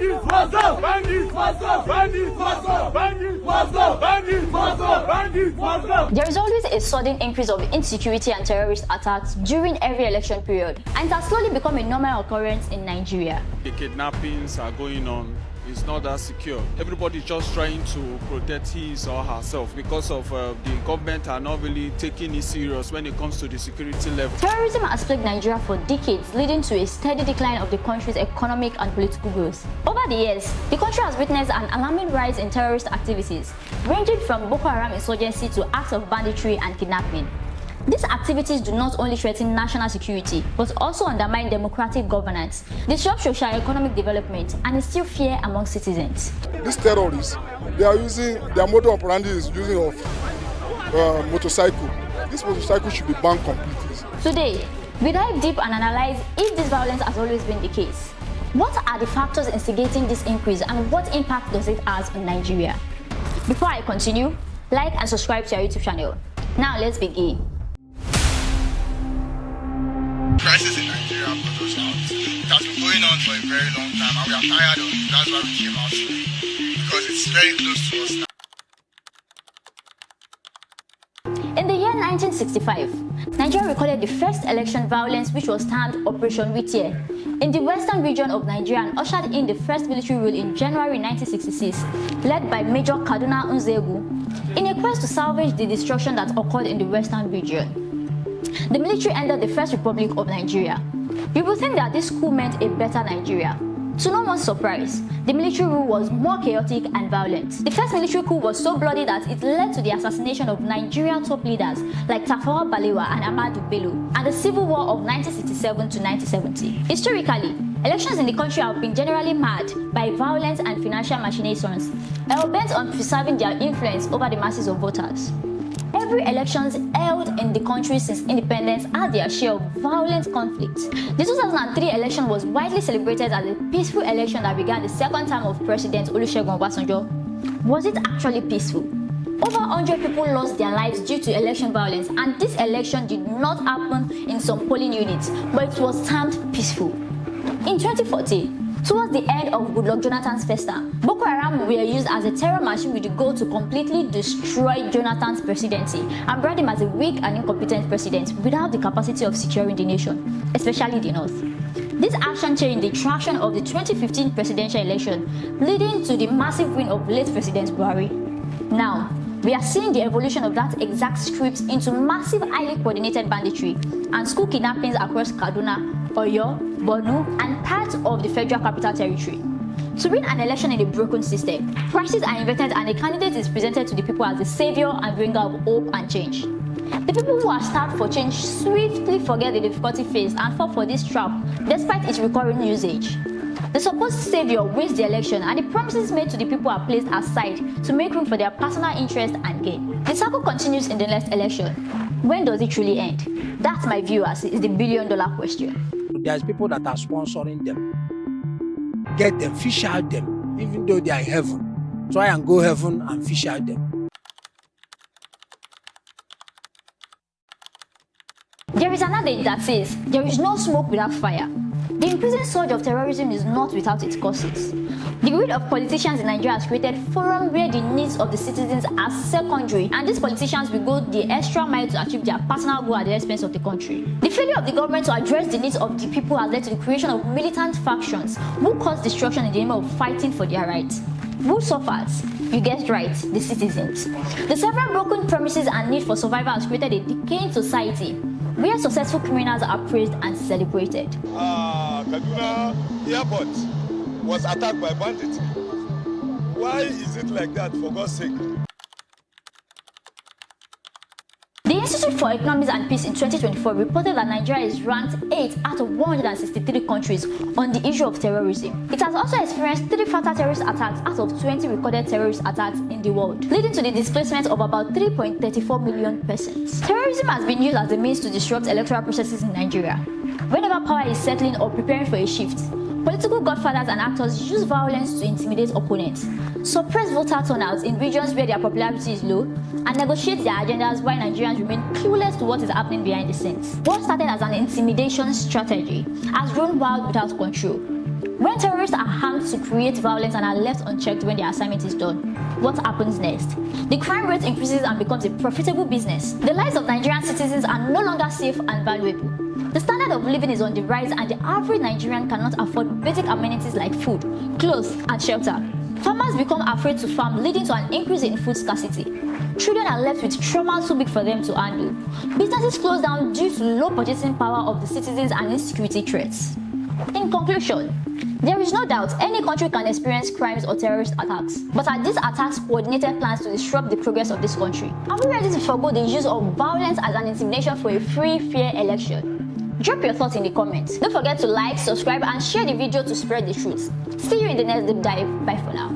Bandits must go! Bandits must go! Bandits must go! Bandits must go! Bandits must go! Bandits must go! There is always a sudden increase of insecurity and terrorist attacks during every election period, and it has slowly become a normal occurrence in Nigeria. The kidnappings are going on. It's not that secure. Everybody's just trying to protect his or herself because of the government are not really taking it serious when it comes to the security level. Terrorism has plagued Nigeria for decades, leading to a steady decline of the country's economic and political growth. Over the years, the country has witnessed an alarming rise in terrorist activities, ranging from Boko Haram insurgency to acts of banditry and kidnapping. These activities do not only threaten national security, but also undermine democratic governance, disrupt socio-economic development, and instill fear among citizens. These terrorists, they are using, their modus operandi is using of motorcycle. This motorcycle should be banned completely. Today, we dive deep and analyze if this violence has always been the case. What are the factors instigating this increase, and what impact does it have on Nigeria? Before I continue, like and subscribe to our YouTube channel. Now let's begin. Crisis in Nigeria brought us out. It has been going on for a very long time and we are tired of it. That's why we came out today. Because it's very close to us now. In the year 1965, Nigeria recorded the first election violence, which was termed Operation Wetie, in the western region of Nigeria, and ushered in the first military rule in January 1966, led by Major Kaduna Nzegu, in a quest to salvage the destruction that occurred in the western region. The military ended the First Republic of Nigeria. You will think that this coup meant a better Nigeria. To no one's surprise, the military rule was more chaotic and violent. The first military coup was so bloody that it led to the assassination of Nigerian top leaders like Tafawa Balewa and Ahmadu Bello, and the Civil War of 1967 to 1970. Historically, elections in the country have been generally marred by violence and financial machinations, hell-bent on preserving their influence over the masses of voters. Every elections held in the country since independence had their share of violent conflict. The 2003 election was widely celebrated as a peaceful election that began the second term of President Olusegun Obasanjo. Was it actually peaceful? Over 100 people lost their lives due to election violence, and this election did not happen in some polling units, but it was termed peaceful. In 2014, towards the end of Goodluck Jonathan's first term, Boko Haram were used as a terror machine with the goal to completely destroy Jonathan's presidency and brand him as a weak and incompetent president without the capacity of securing the nation, especially the north. This action changed the traction of the 2015 presidential election, leading to the massive win of late President Buhari. Now, we are seeing the evolution of that exact script into massive, highly coordinated banditry and school kidnappings across Kaduna, Oyo, Borno, and parts of the Federal Capital Territory. To win an election in a broken system, prices are invented and a candidate is presented to the people as the savior and bringer of hope and change. The people who are starved for change swiftly forget the difficulty faced and fall for this trap despite its recurring usage. The supposed savior wins the election, and the promises made to the people are placed aside to make room for their personal interest and gain. The cycle continues in the next election. When does it truly end? That's my view, as is the billion-dollar question. There's people that are sponsoring them. Get them, fish out them, even though they are in heaven. Try and go heaven and fish out them. There is an adage that says, there is no smoke without fire. The increasing surge of terrorism is not without its causes. The greed of politicians in Nigeria has created forums where the needs of the citizens are secondary, and these politicians will go the extra mile to achieve their personal goal at the expense of the country. The failure of the government to address the needs of the people has led to the creation of militant factions who cause destruction in the name of fighting for their rights. Who suffers? You guessed right, the citizens. The several broken promises and need for survival has created a decaying society where successful criminals are praised and celebrated. Kaduna airport was attacked by bandits. Why is it like that, for God's sake? The Institute for Economics and Peace in 2024 reported that Nigeria is ranked 8th out of 163 countries on the issue of terrorism. It has also experienced 3 fatal terrorist attacks out of 20 recorded terrorist attacks in the world, leading to the displacement of about 3.34 million persons. Terrorism has been used as a means to disrupt electoral processes in Nigeria. Whenever power is settling or preparing for a shift, political godfathers and actors use violence to intimidate opponents, suppress voter turnouts in regions where their popularity is low, and negotiate their agendas while Nigerians remain clueless to what is happening behind the scenes. What started as an intimidation strategy has grown wild without control. When terrorists are harmed to create violence and are left unchecked when their assignment is done, what happens next? The crime rate increases and becomes a profitable business. The lives of Nigerian citizens are no longer safe and valuable. The standard of living is on the rise and the average Nigerian cannot afford basic amenities like food, clothes, and shelter. Farmers become afraid to farm, leading to an increase in food scarcity. Children are left with traumas too big for them to handle. Businesses close down due to low purchasing power of the citizens and insecurity threats. In conclusion, there is no doubt any country can experience crimes or terrorist attacks. But are these attacks coordinated plans to disrupt the progress of this country? Are we ready to forgo the use of violence as an intimidation for a free, fair election? Drop your thoughts in the comments. Don't forget to like, subscribe, and share the video to spread the truth. See you in the next deep dive. Bye for now.